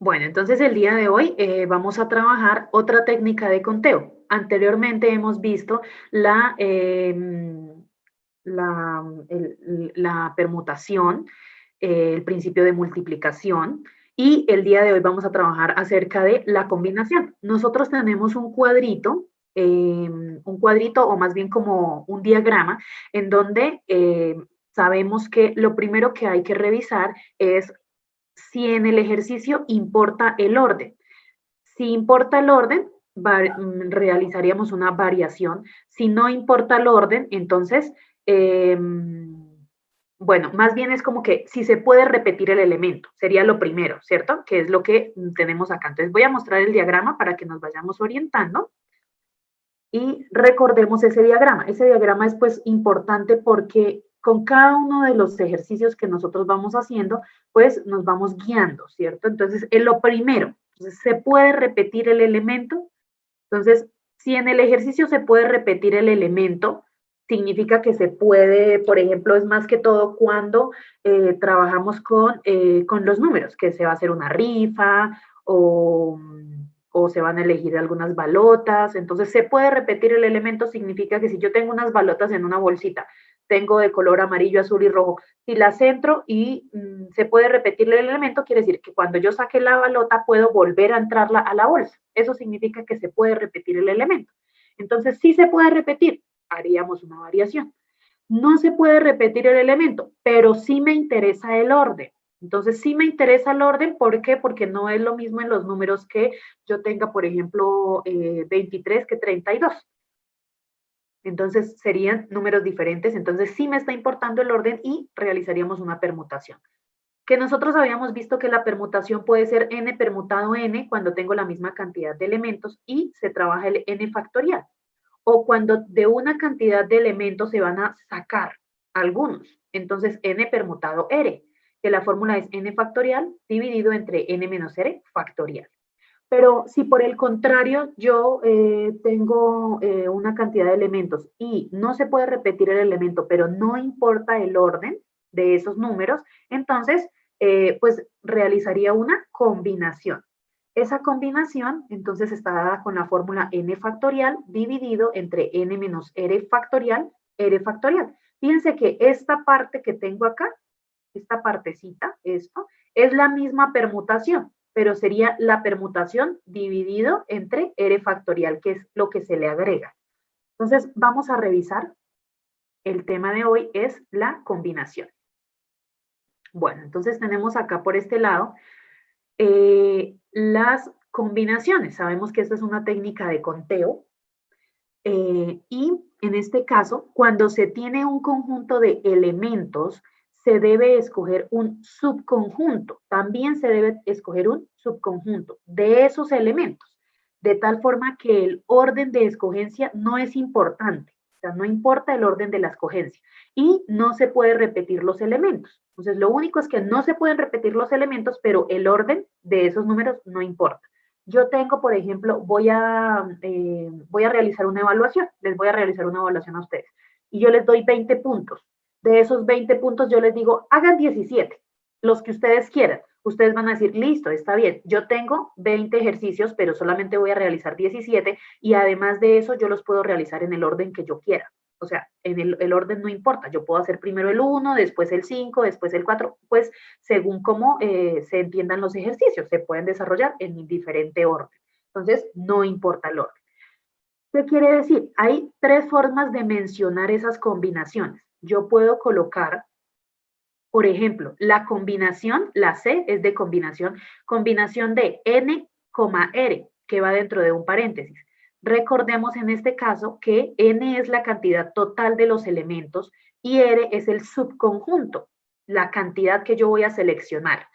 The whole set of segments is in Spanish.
Bueno, entonces el día de hoy vamos a trabajar otra técnica de conteo. Anteriormente hemos visto la, la permutación, el principio de multiplicación, y el día de hoy vamos a trabajar acerca de la combinación. Nosotros tenemos un cuadrito o más bien como un diagrama en donde sabemos que lo primero que hay que revisar es si en el ejercicio importa el orden. Si importa el orden, realizaríamos una variación. Si no importa el orden, entonces, bueno, más bien es como que si se puede repetir el elemento, sería lo primero, ¿cierto? Que es lo que tenemos acá. Entonces voy a mostrar el diagrama para que nos vayamos orientando y recordemos ese diagrama. Ese diagrama es pues importante porque con cada uno de los ejercicios que nosotros vamos haciendo, pues nos vamos guiando, ¿cierto? Entonces, en lo primero, entonces, ¿se puede repetir el elemento? Entonces, si en el ejercicio se puede repetir el elemento, significa que se puede, por ejemplo, es más que todo cuando trabajamos con los números, que se va a hacer una rifa o se van a elegir algunas balotas. Entonces, se puede repetir el elemento, significa que si yo tengo unas balotas en una bolsita, tengo de color amarillo, azul y rojo, si las centro y se puede repetir el elemento, quiere decir que cuando yo saque la balota puedo volver a entrarla a la bolsa. Eso significa que se puede repetir el elemento. Entonces, si se puede repetir, haríamos una variación. No se puede repetir el elemento, pero sí me interesa el orden. Entonces, sí me interesa el orden, ¿por qué? Porque no es lo mismo en los números que yo tenga, por ejemplo, 23 que 32. Entonces, serían números diferentes. Entonces, sí me está importando el orden y realizaríamos una permutación. Que nosotros habíamos visto que la permutación puede ser n permutado n cuando tengo la misma cantidad de elementos y se trabaja el n factorial. O cuando de una cantidad de elementos se van a sacar algunos. Entonces, n permutado r, que la fórmula es n factorial dividido entre n menos r factorial. Pero si por el contrario yo tengo una cantidad de elementos y no se puede repetir el elemento, pero no importa el orden de esos números, entonces pues realizaría una combinación. Esa combinación entonces está dada con la fórmula n factorial dividido entre n menos r factorial, r factorial. Fíjense que esta parte que tengo acá, esta partecita, esto, es la misma permutación, pero sería la permutación dividido entre r factorial, que es lo que se le agrega. Entonces, vamos a revisar. El tema de hoy es la combinación. Bueno, entonces tenemos acá por este lado las combinaciones. Sabemos que esta es una técnica de conteo y en este caso, cuando se tiene un conjunto de elementos, se debe escoger un subconjunto. También se debe escoger un subconjunto de esos elementos, de tal forma que el orden de escogencia no es importante. O sea, no importa el orden de la escogencia. Y no se puede repetir los elementos. Entonces, lo único es que no se pueden repetir los elementos, pero el orden de esos números no importa. Yo tengo, por ejemplo, voy a realizar una evaluación, les voy a realizar una evaluación a ustedes, y yo les doy 20 puntos. De esos 20 puntos yo les digo, hagan 17, los que ustedes quieran. Ustedes van a decir, listo, está bien, yo tengo 20 ejercicios, pero solamente voy a realizar 17 y además de eso yo los puedo realizar en el orden que yo quiera. O sea, en el orden no importa, yo puedo hacer primero el 1, después el 5, después el 4, pues según cómo se entiendan los ejercicios, se pueden desarrollar en diferente orden. Entonces, no importa el orden. ¿Qué quiere decir? Hay tres formas de mencionar esas combinaciones. Yo puedo colocar, por ejemplo, la combinación, la C es de combinación de n, r, que va dentro de un paréntesis. Recordemos en este caso que n es la cantidad total de los elementos y r es el subconjunto, la cantidad que yo voy a seleccionar.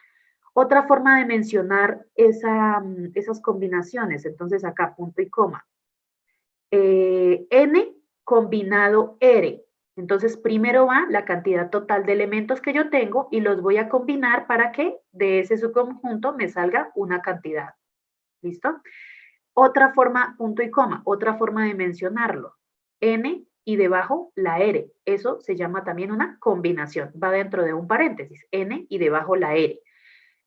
Otra forma de mencionar esas combinaciones, entonces acá punto y coma, n combinado r. Entonces, primero va la cantidad total de elementos que yo tengo y los voy a combinar para que de ese subconjunto me salga una cantidad. ¿Listo? Otra forma, punto y coma, otra forma de mencionarlo. N y debajo la R. Eso se llama también una combinación. Va dentro de un paréntesis. N y debajo la R.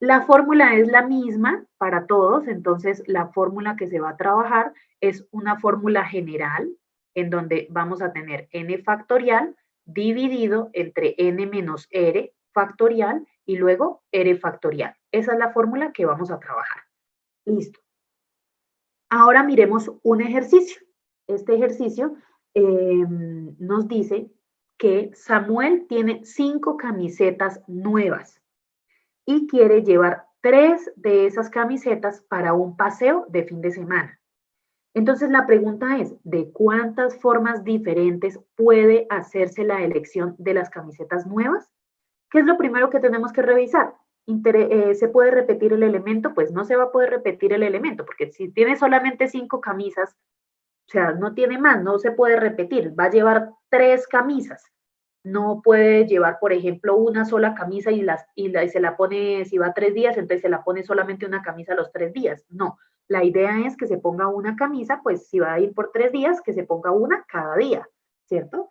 La fórmula es la misma para todos, entonces la fórmula que se va a trabajar es una fórmula general en donde vamos a tener n factorial dividido entre n menos r factorial y luego r factorial. Esa es la fórmula que vamos a trabajar. Listo. Ahora miremos un ejercicio. Este ejercicio nos dice que Samuel tiene 5 camisetas nuevas y quiere llevar 3 de esas camisetas para un paseo de fin de semana. Entonces la pregunta es, ¿de cuántas formas diferentes puede hacerse la elección de las camisetas nuevas? ¿Qué es lo primero que tenemos que revisar? ¿Se puede repetir el elemento? Pues no se va a poder repetir el elemento, porque si tiene solamente 5 camisas, o sea, no tiene más, no se puede repetir, va a llevar 3 camisas. No puede llevar, por ejemplo, una sola camisa y se la pone, si va 3 días, entonces se la pone solamente una camisa los 3 días. No, la idea es que se ponga una camisa, pues si va a ir por 3 días, que se ponga una cada día, ¿cierto?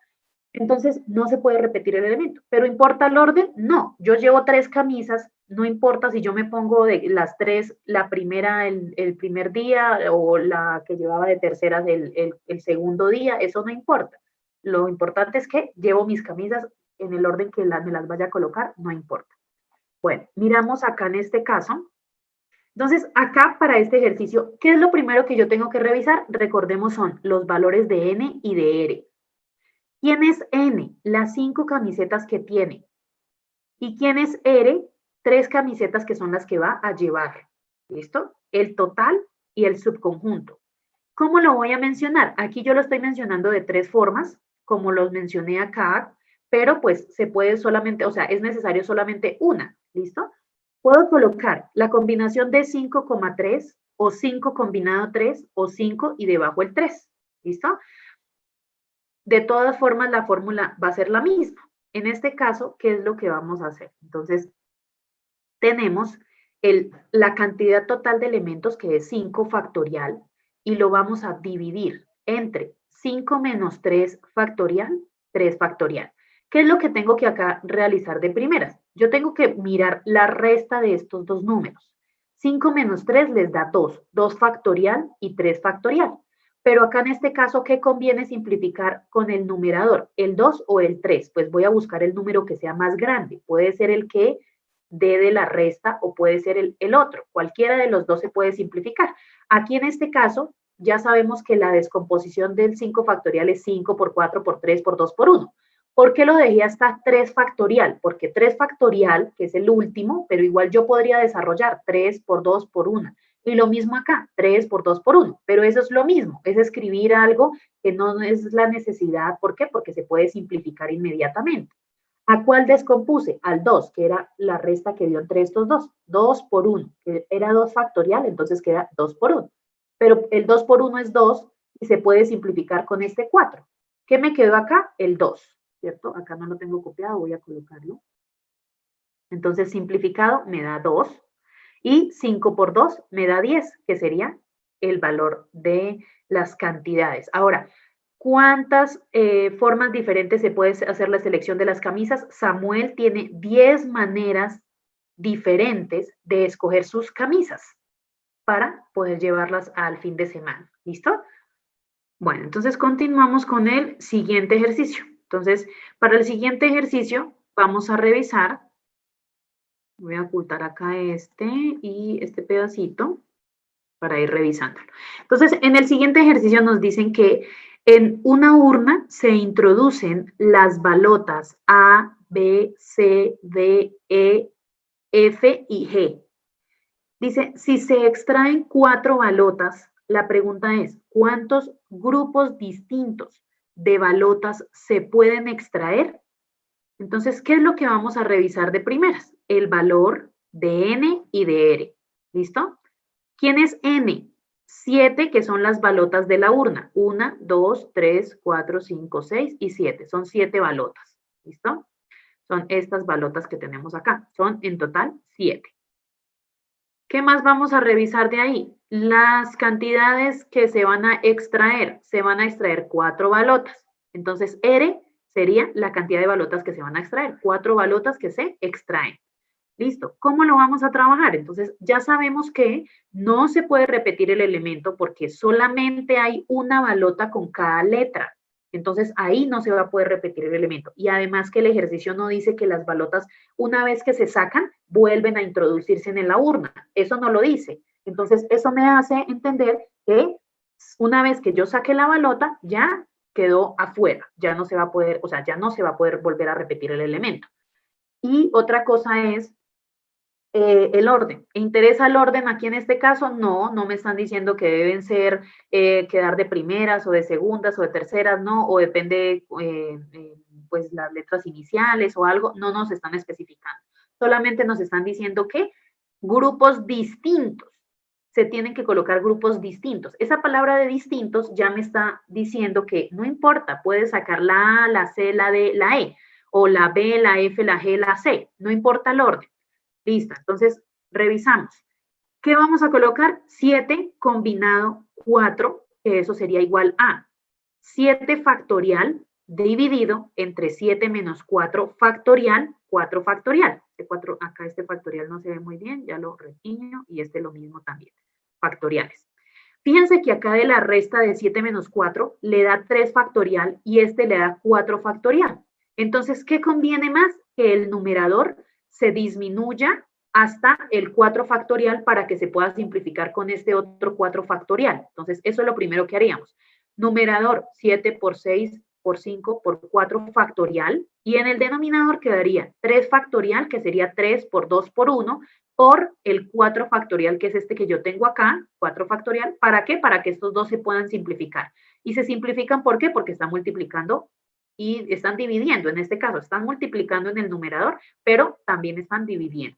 Entonces no se puede repetir el elemento. ¿Pero importa el orden? No, yo llevo 3 camisas, no importa si yo me pongo de las 3, la primera el primer día o la que llevaba de terceras el segundo día, eso no importa. Lo importante es que llevo mis camisas en el orden que me las vaya a colocar, no importa. Bueno, miramos acá en este caso. Entonces, acá para este ejercicio, ¿qué es lo primero que yo tengo que revisar? Recordemos, son los valores de N y de R. ¿Quién es N? Las 5 camisetas que tiene. ¿Y quién es R? 3 camisetas que son las que va a llevar. ¿Listo? El total y el subconjunto. ¿Cómo lo voy a mencionar? Aquí yo lo estoy mencionando de 3 formas, como los mencioné acá, pero pues se puede solamente, o sea, es necesario solamente una. ¿Listo? Puedo colocar la combinación de 5,3 o 5 combinado 3 o 5 y debajo el 3. ¿Listo? De todas formas, la fórmula va a ser la misma. En este caso, ¿qué es lo que vamos a hacer? Entonces, tenemos la cantidad total de elementos, que es 5 factorial, y lo vamos a dividir entre 5 menos 3 factorial, 3 factorial. ¿Qué es lo que tengo que acá realizar de primeras? Yo tengo que mirar la resta de estos dos números. 5 menos 3 les da 2, 2 factorial y 3 factorial. Pero acá en este caso, ¿qué conviene simplificar con el numerador? ¿El 2 o el 3? Pues voy a buscar el número que sea más grande. Puede ser el que dé de la resta o puede ser el otro. Cualquiera de los dos se puede simplificar. Aquí en este caso, ya sabemos que la descomposición del 5 factorial es 5 por 4 por 3 por 2 por 1. ¿Por qué lo dejé hasta 3 factorial? Porque 3 factorial, que es el último, pero igual yo podría desarrollar 3 por 2 por 1. Y lo mismo acá, 3 por 2 por 1, pero eso es lo mismo, es escribir algo que no es la necesidad. ¿Por qué? Porque se puede simplificar inmediatamente. ¿A cuál descompuse? Al 2, que era la resta que dio entre estos dos. 2 por 1, que era 2 factorial, entonces queda 2 por 1. Pero el 2 por 1 es 2 y se puede simplificar con este 4. ¿Qué me quedó acá? El 2, ¿cierto? Acá no lo tengo copiado, voy a colocarlo. Entonces, simplificado me da 2. Y 5 por 2 me da 10, que sería el valor de las cantidades. Ahora, ¿cuántas formas diferentes se puede hacer la selección de las camisas? Samuel tiene 10 maneras diferentes de escoger sus camisas para poder llevarlas al fin de semana. ¿Listo? Bueno, entonces continuamos con el siguiente ejercicio. Entonces, para el siguiente ejercicio vamos a revisar. Voy a ocultar acá este y este pedacito para ir revisándolo. Entonces, en el siguiente ejercicio nos dicen que en una urna se introducen las balotas A, B, C, D, E, F y G. Dice, si se extraen 4 balotas, la pregunta es, ¿cuántos grupos distintos de balotas se pueden extraer? Entonces, ¿qué es lo que vamos a revisar de primeras? El valor de N y de R. ¿Listo? ¿Quién es N? 7, que son las balotas de la urna. 1, 2, 3, 4, 5, 6 y 7. Son 7 balotas. ¿Listo? Son estas balotas que tenemos acá. Son en total 7. ¿Qué más vamos a revisar de ahí? Las cantidades que se van a extraer. Se van a extraer 4 balotas. Entonces, R sería la cantidad de balotas que se van a extraer. 4 balotas que se extraen. Listo. ¿Cómo lo vamos a trabajar? Entonces, ya sabemos que no se puede repetir el elemento porque solamente hay una balota con cada letra. Entonces, ahí no se va a poder repetir el elemento. Y además que el ejercicio no dice que las balotas, una vez que se sacan, vuelven a introducirse en la urna. Eso no lo dice. Entonces, eso me hace entender que una vez que yo saque la balota, ya quedó afuera. Ya no se va a poder, o sea, ya no se va a poder volver a repetir el elemento. Y otra cosa es el orden. ¿Interesa el orden aquí en este caso? No, no me están diciendo que deben ser, quedar de primeras o de segundas o de terceras, no, o depende, pues, las letras iniciales o algo, no nos están especificando. Solamente nos están diciendo que grupos distintos, se tienen que colocar grupos distintos. Esa palabra de distintos ya me está diciendo que no importa, puedes sacar la A, la C, la D, la E, o la B, la F, la G, la C, no importa el orden. Listo, entonces revisamos. ¿Qué vamos a colocar? 7 combinado 4, que eso sería igual a 7 factorial dividido entre 7 menos 4 factorial, 4 factorial. Acá este factorial no se ve muy bien, ya lo retiño, y este lo mismo también, factoriales. Fíjense que acá de la resta de 7 menos 4 le da 3 factorial y este le da 4 factorial. Entonces, ¿qué conviene más? Que el numerador se disminuya hasta el 4 factorial para que se pueda simplificar con este otro 4 factorial. Entonces, eso es lo primero que haríamos. Numerador 7 por 6 por 5 por 4 factorial, y en el denominador quedaría 3 factorial, que sería 3 por 2 por 1, por el 4 factorial, que es este que yo tengo acá, 4 factorial. ¿Para qué? Para que estos dos se puedan simplificar. Y se simplifican, ¿por qué? Porque están multiplicando y están dividiendo. En este caso, están multiplicando en el numerador, pero también están dividiendo.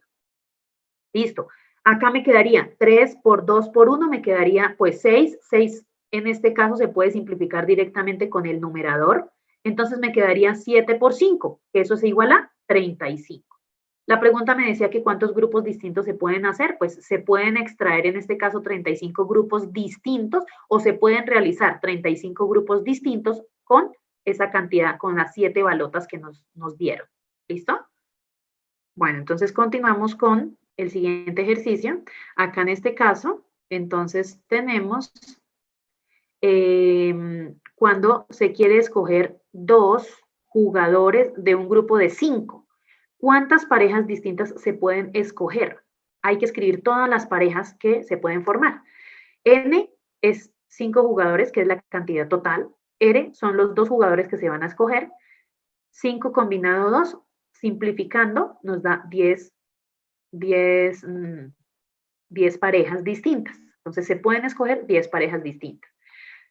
Listo. Acá me quedaría 3 por 2 por 1, me quedaría pues 6. 6 en este caso se puede simplificar directamente con el numerador. Entonces me quedaría 7 por 5, que eso es igual a 35. La pregunta me decía que cuántos grupos distintos se pueden hacer. Pues se pueden extraer en este caso 35 grupos distintos, o se pueden realizar 35 grupos distintos con esa cantidad, con las 7 balotas que nos dieron. ¿Listo? Bueno, entonces continuamos con el siguiente ejercicio. Acá en este caso, entonces tenemos cuando se quiere escoger 2 jugadores de un grupo de 5. ¿Cuántas parejas distintas se pueden escoger? Hay que escribir todas las parejas que se pueden formar. N es 5 jugadores, que es la cantidad total. R son los 2 jugadores que se van a escoger. 5 combinado 2, simplificando, nos da 10 parejas distintas. Entonces se pueden escoger 10 parejas distintas.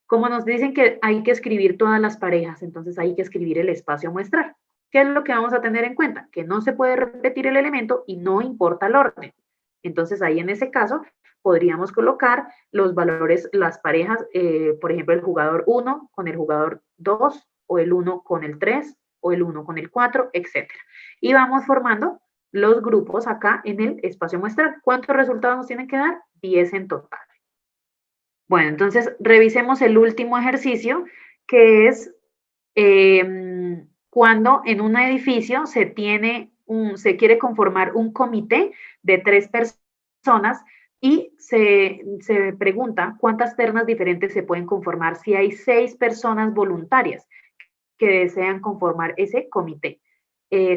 Como nos dicen que hay que escribir todas las parejas, entonces hay que escribir el espacio a muestrar. ¿Qué es lo que vamos a tener en cuenta? Que no se puede repetir el elemento y no importa el orden. Entonces ahí en ese caso podríamos colocar los valores, las parejas, por ejemplo, el jugador 1 con el jugador 2, o el 1 con el 3, o el 1 con el 4, etc. Y vamos formando los grupos acá en el espacio muestral. ¿Cuántos resultados nos tienen que dar? 10 en total. Bueno, entonces revisemos el último ejercicio, que es cuando en un edificio se quiere conformar un comité de 3 personas, y se pregunta cuántas ternas diferentes se pueden conformar si hay 6 personas voluntarias que desean conformar ese comité.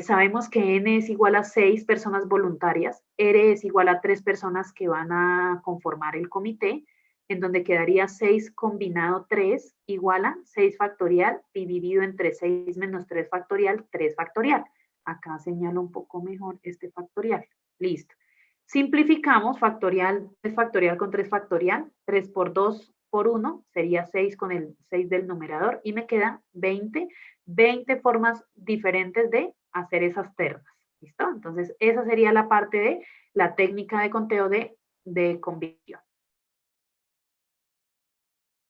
Sabemos que N es igual a 6 personas voluntarias, R es igual a 3 personas que van a conformar el comité, en donde quedaría 6 combinado 3 igual a 6 factorial dividido entre 6 menos 3 factorial, 3 factorial. Acá señalo un poco mejor este factorial. Listo. Simplificamos factorial, 3 factorial con 3 factorial, 3 por 2 por 1 sería 6 con el 6 del numerador, y me quedan 20 formas diferentes de hacer esas ternas. ¿Listo? Entonces, esa sería la parte de la técnica de conteo de convicción.